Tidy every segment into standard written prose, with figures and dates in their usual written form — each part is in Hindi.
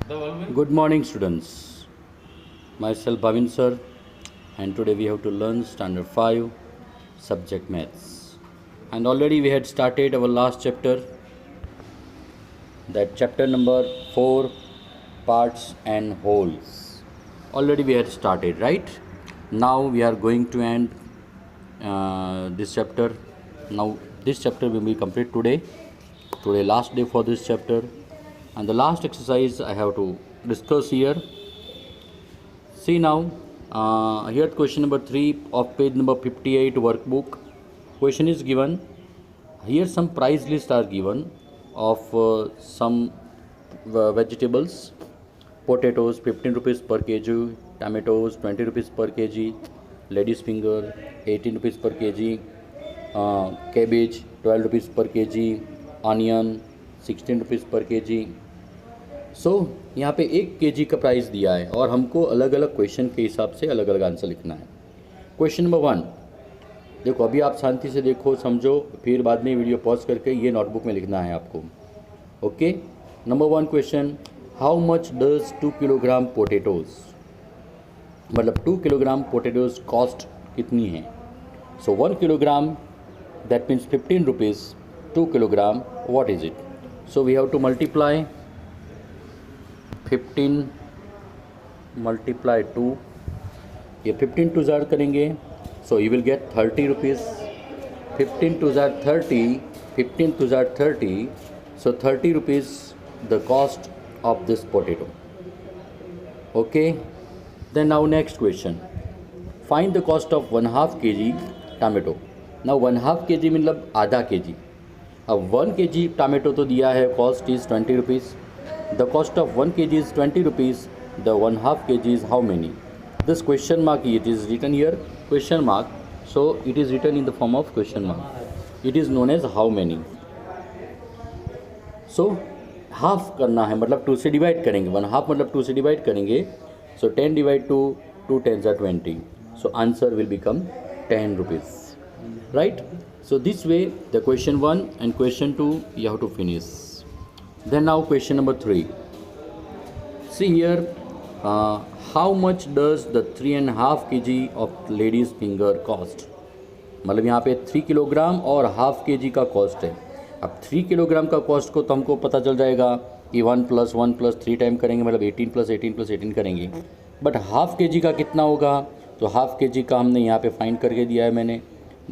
Good morning, students. Myself Bhavin sir, and today we have to learn Standard 5 subject maths. And already we had started our last chapter, that chapter number 4, parts and wholes. Already we had started, right? Now we are going to end this chapter. Now this chapter will be complete today. Today last day for this chapter. And the last exercise I have to discuss here. See now, here question number 3 of page number 58 workbook. Question is given. Here some price list are given of some vegetables. Potatoes 15 rupees per kg, tomatoes 20 rupees per kg, lady's finger 18 rupees per kg, cabbage 12 rupees per kg, onion 16 rupees per kg. सो यहाँ पे 1 kg का प्राइस दिया है और हमको अलग अलग क्वेश्चन के हिसाब से अलग अलग आंसर लिखना है. क्वेश्चन नंबर 1 देखो, अभी आप शांति से देखो, समझो, फिर बाद में वीडियो पॉज करके ये नोटबुक में लिखना है आपको. Okay, number 1 question, how much does 2 kilogram potatoes, मतलब 2 किलोग्राम पोटैटोज कॉस्ट कितनी है. So 1 kilogram that means 15 rupees, 2 kilogram what is it. So we have to multiply 15 multiply 2, ये 15 टू ज़ार करेंगे, so you will get 30 rupees. 15 टू ज़ार 30, 15 टू ज़ार 30, so 30 rupees the cost of this potato. Okay, then now next question, find the cost of 1/2 kg tomato. Now 1/2 kg मतलब आधा kg. अब 1 kg टमाटो तो दिया है, cost is 20 rupees. The cost of 1 kg is 20 rupees. The 1/2 kg is how many? This question mark, it is written here question mark. So it is written in the form of question mark. It is known as how many. So half करना है, मतलब 2 से डिवाइड करेंगे. 1/2 मतलब 2 से डिवाइड करेंगे. So 10 divided 2, 2 10s are 20. So answer will become 10 rupees. Right? So this way the question 1 and question 2 you have to finish. Then now question number 3. See here, how much does the 3.5 kg of lady's finger cost. मतलब यहाँ पे 3 किलोग्राम और 1/2 kg का कॉस्ट है. अब 3 किलोग्राम का कॉस्ट को तो हमको पता चल जाएगा कि 1 + 1 + 3 टाइम करेंगे, मतलब 18 + 18 + 18 करेंगे. बट 1/2 kg का कितना होगा, तो 1/2 kg का हमने यहाँ पे फाइंड करके दिया है मैंने.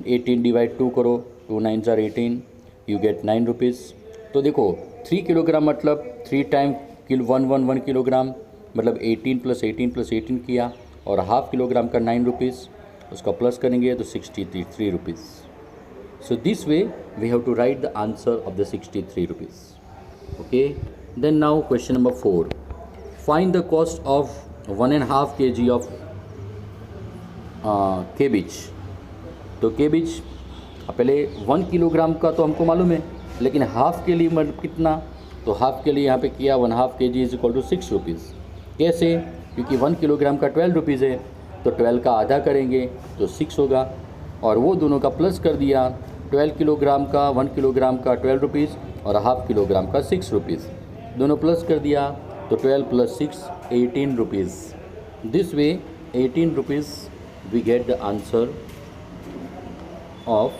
18 डिवाइड 2 करो, 2 9s are 18, you get 9 rupees. तो देखो 3 किलोग्राम मतलब 3 टाइम 1 किलोग्राम, मतलब 18 + 18 + 18 किया, और 1/2 किलोग्राम का 9 रुपीज़, उसका प्लस करेंगे तो 63 rupees. So this way we have to write the answer of the 63 rupees. Okay, then now question number 4, find the cost of 1.5 kg of cabbage. तो केबिज पहले 1 किलोग्राम का तो हमको मालूम है, लेकिन हाफ के लिए मतलब कितना, तो हाफ के लिए यहाँ पे किया 1/2 kg is equal to 6 rupees. कैसे, क्योंकि 1 किलोग्राम का 12 रुपीज़ है, तो 12 का आधा करेंगे तो 6 होगा, और वो दोनों का प्लस कर दिया. 12 किलोग्राम का 1 किलोग्राम का 12 रुपीज़ और 1/2 किलोग्राम का 6 रुपीज़, दोनों प्लस कर दिया, तो 12 + 6 18 rupees. This way 18 rupees we get the answer of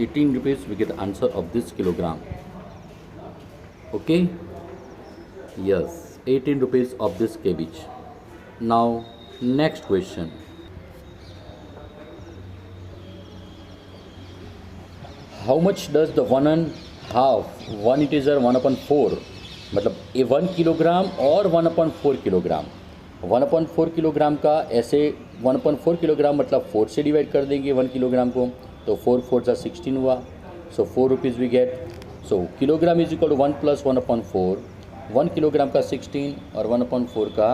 18 rupees we get the answer of this kilogram. Okay, yes, 18 rupees of this cabbage. Now next question, how much does the 1/2 1 integer 1/4, मतलब ये 1 किलोग्राम और 1/4 किलोग्राम. 1/4 किलोग्राम का ऐसे 1/4 किलोग्राम मतलब 4 से डिवाइड कर देंगे 1 किलोग्राम को, तो 4 4 = 16 हुआ. So 4 rupees we get. So kilogram is equal to 1 + 1/4. 1 kilogram का 16 और 1/4 का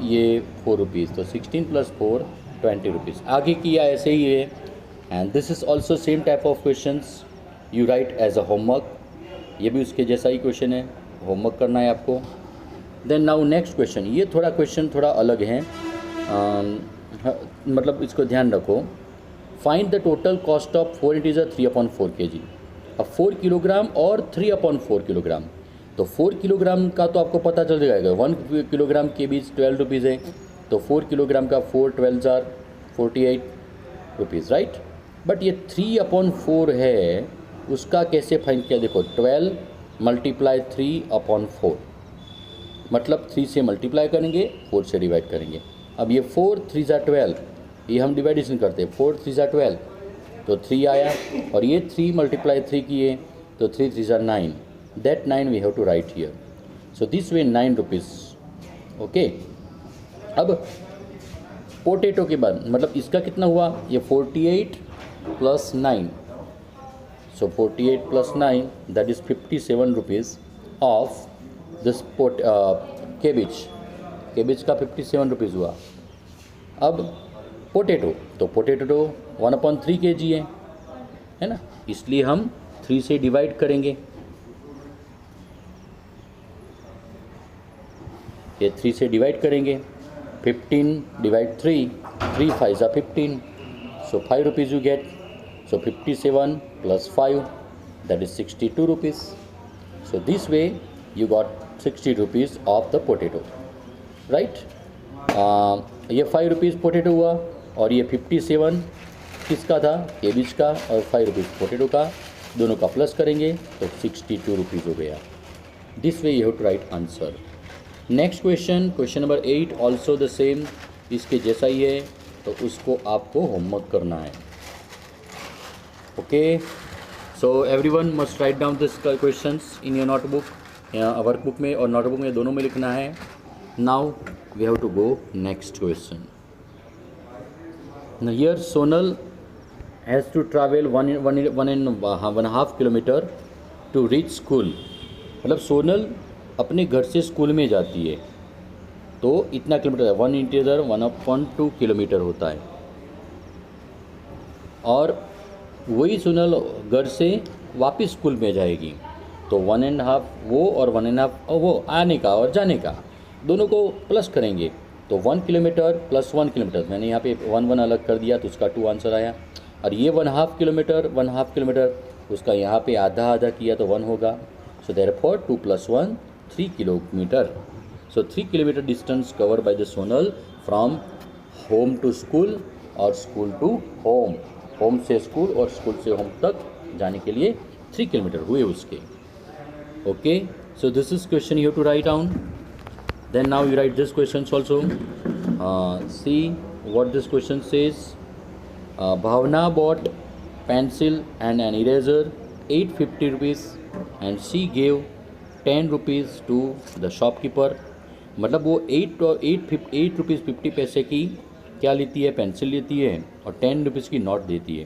ये 4 रुपीज़, तो 16 + 4 20 रुपीज़. आगे किया ऐसे ही है. And this is also same type of questions you write as a homework. ये भी उसके जैसा ही क्वेश्चन है, होमवर्क करना है आपको. देन नाउ नेक्स्ट क्वेश्चन, ये थोड़ा क्वेश्चन थोड़ा अलग है, मतलब इसको ध्यान रखो. Find the total cost of 4 integer 3/4 kg. अब 4 किलोग्राम और 3/4 किलोग्राम, तो 4 किलोग्राम का तो आपको पता चल जाएगा, 1 किलोग्राम के बीच 12 रुपीज़ है, तो 4 किलोग्राम का 4 12 आर 48 रुपीज़, राइट। बट ये 3/4 है, उसका कैसे फाइंड किया? देखो 12 मल्टीप्लाई 3/4, मतलब 3 से मल्टीप्लाई करेंगे, 4 से डिवाइड करेंगे। अब ये 4 3 ज़ा 12, ये हम डिवाइडेशन करते हैं, 4 3 ज़ा 12 तो 3 आया, और ये 3 मल्टीप्लाई 3 किए तो 3 3 ज़ा 9, that 9 we have to write here, so this way 9 rupees, okay. अब पोटैटो के बाद मतलब इसका कितना हुआ? ये 48 + 9, so 48 + 9 that is 57 rupees of this cabbage का 57 रुपीज़ हुआ। अब पोटैटो, तो पोटैटो तो 1/3 kg है ना, इसलिए हम 3 से डिवाइड करेंगे, ये 3 से डिवाइड करेंगे, 15 डिवाइड 3, 3 5 ज़ा 15, सो 5 rupees you get, so 57 + 5 that is 62 rupees, so this way you got 60 rupees of the potato, right? ये 5 रुपीज़ पोटैटो हुआ, और ये 57 किसका था? केबिज का, और 5 रुपीज़ पोटैटो का, दोनों का प्लस करेंगे तो 62 रुपीज़ हो गया। This way you have to write answer. Next question, question number 8 also the same, इसके जैसा ही है, तो उसको आपको होमवर्क करना है, okay. So everyone must write down this questions in your notebook, workbook में और नोटबुक में, दोनों में लिखना है। Now we have to go next question. Here Sonal has to travel 1.5 kilometre to reach school, मतलब सोनल अपने घर से स्कूल में जाती है, तो इतना किलोमीटर है, 1 इंटीजर 1/2 किलोमीटर होता है, और वही सोनल घर से वापस स्कूल में जाएगी, तो 1.5 वो और 1.5 वो आने का और जाने का, दोनों को प्लस करेंगे, तो 1 किलोमीटर + 1 किलोमीटर, मैंने यहाँ पे 1 अलग कर दिया तो उसका 2 आंसर आया, और ये 1/2 किलोमीटर उसका यहाँ पे आधा किया तो 1 होगा, so therefore 2 + 1 3 kilometre, so 3 kilometre distance cover by the Sonal from home to school और स्कूल टू होम, होम से स्कूल और स्कूल से होम तक जाने के लिए 3 किलोमीटर हुए उसके, okay. So this is question you have to write down, then now you write this questions also. See what this question says. Bhavna bought pencil and an eraser 850 rupees and she gave 10 rupees to the shopkeeper, मतलब वो 8 रुपीज़ 50 पैसे की क्या लेती है? पेंसिल लेती है, और 10 रुपीज़ की नोट देती है,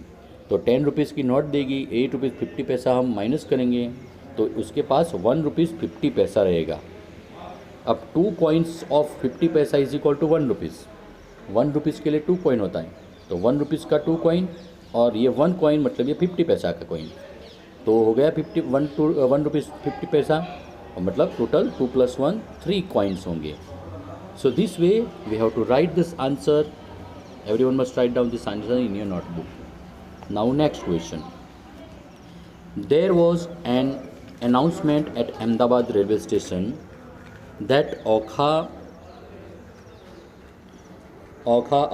तो 10 रुपीज़ की नोट देगी, 8 रुपीज़ 50 पैसा हम माइनस करेंगे, तो उसके पास 1 रुपीज़ 50 पैसा रहेगा। अब 2 coins of 50 paisa is equal to 1 rupees, 1 rupees के लिए 2 कॉइन होता है, तो 1 रुपीज़ का 2 कॉइन, और ये 1 कॉइन मतलब ये 50 पैसा का कॉइन, तो हो गया 1 रुपीज़ 50 पैसा, और मतलब टोटल 2 + 1 3 कॉइन्स होंगे। So this way we have to write this answer, everyone must write down this answer in your notebook. Now next question, there was an announcement at Ahmedabad railway station that Okha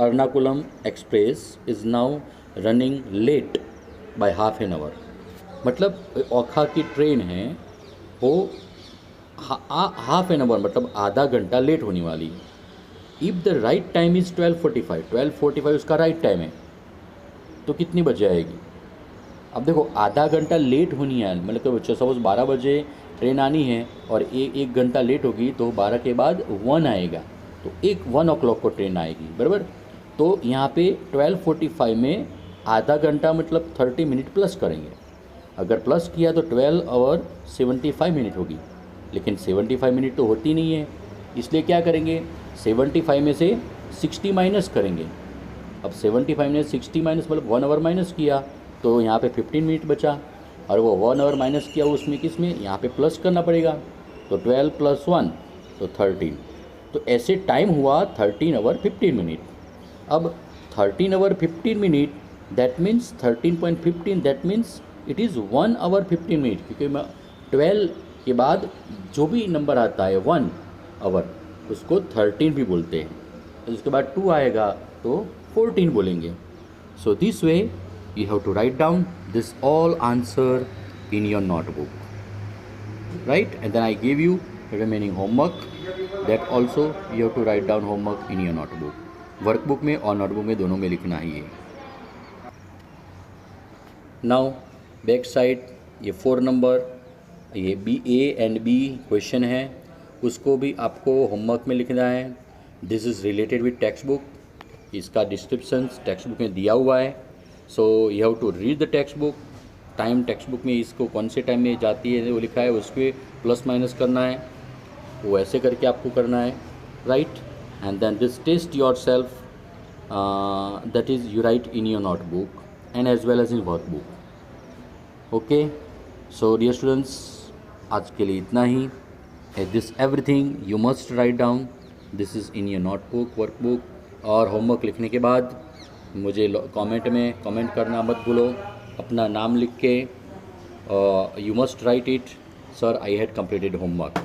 Ernakulam express is now running late by half an hour, मतलब ओखा की ट्रेन है वो हाफ एन आवर मतलब आधा घंटा लेट होने वाली। If the right time is 12:45 उसका राइट टाइम है, तो कितनी बजे आएगी? अब देखो आधा घंटा लेट होनी है, मतलब कि सपोज 12 बजे ट्रेन आनी है और एक घंटा लेट होगी तो 12 के बाद 1 आएगा, तो 1 o'clock को ट्रेन आएगी, बराबर। तो यहाँ पे 12:45 में आधा घंटा मतलब 30 मिनट प्लस करेंगे, अगर प्लस किया तो 12 आवर 75 मिनट होगी, लेकिन 75 मिनट तो होती नहीं है, इसलिए क्या करेंगे 75 में से 60 माइनस करेंगे। अब 75 में 60 माइनस मतलब 1 आवर माइनस किया तो यहाँ पे 15 मिनट बचा, और वो 1 आवर माइनस किया उसमें किस में यहाँ पे प्लस करना पड़ेगा, तो 12 + 1 तो 13, तो ऐसे टाइम हुआ 13 आवर 15 मिनट। अब 13 hour 15 minute that means 13.15 that means it is 1 hour 15 minute, क्योंकि मैं 12 के बाद जो भी नंबर आता है 1 आवर उसको 13 भी बोलते हैं। उसके बाद 2 आएगा तो 14 बोलेंगे। सो this way you have to write down this all answer in your notebook, right? And then I give you remaining homework that also you have to write down homework in your notebook. Workbook में और नोटबुक में दोनों में लिखना ही है। नाउ बैक साइड ये 4 नंबर ये A एंड B क्वेश्चन है, उसको भी आपको होमवर्क में लिखना है। This is related with text book, इसका डिस्क्रिप्शन टेक्स्ट बुक में दिया हुआ है। So you have to read the text book. Time text book में इसको कौन से टाइम में जाती है वो लिखा है, उसके प्लस माइनस करना है, वो ऐसे करके आपको करना है, right? And then this test yourself that is you write in your notebook and as well as in workbook. Okay, so dear students, आज के लिए इतना ही। This everything you must write down, this is in your notebook workbook. और होमवर्क लिखने के बाद मुझे कमेंट में कमेंट करना मत भूलो, अपना नाम लिख के you must right it, sir I had completed homework.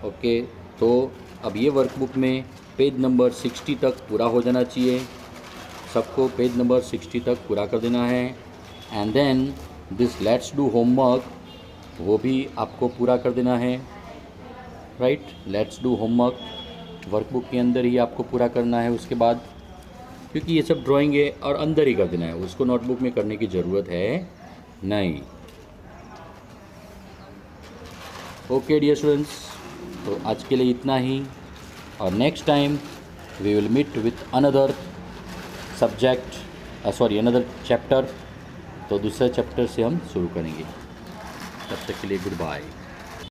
Okay, तो अब ये वर्कबुक में पेज नंबर 60 तक पूरा हो जाना चाहिए, सबको पेज नंबर 60 तक पूरा कर देना है। And then this let's do homework वो भी आपको पूरा कर देना है, right? Let's do homework workbook के अंदर ही आपको पूरा करना है उसके बाद, क्योंकि ये सब ड्राइंग है और अंदर ही कर देना है, उसको नोटबुक में करने की ज़रूरत है नहीं। ओके डियर स्टूडेंट्स, तो आज के लिए इतना ही, और next time we will meet with another subject, another chapter. तो दूसरे चैप्टर से हम शुरू करेंगे। तब तक के लिए गुड बाय।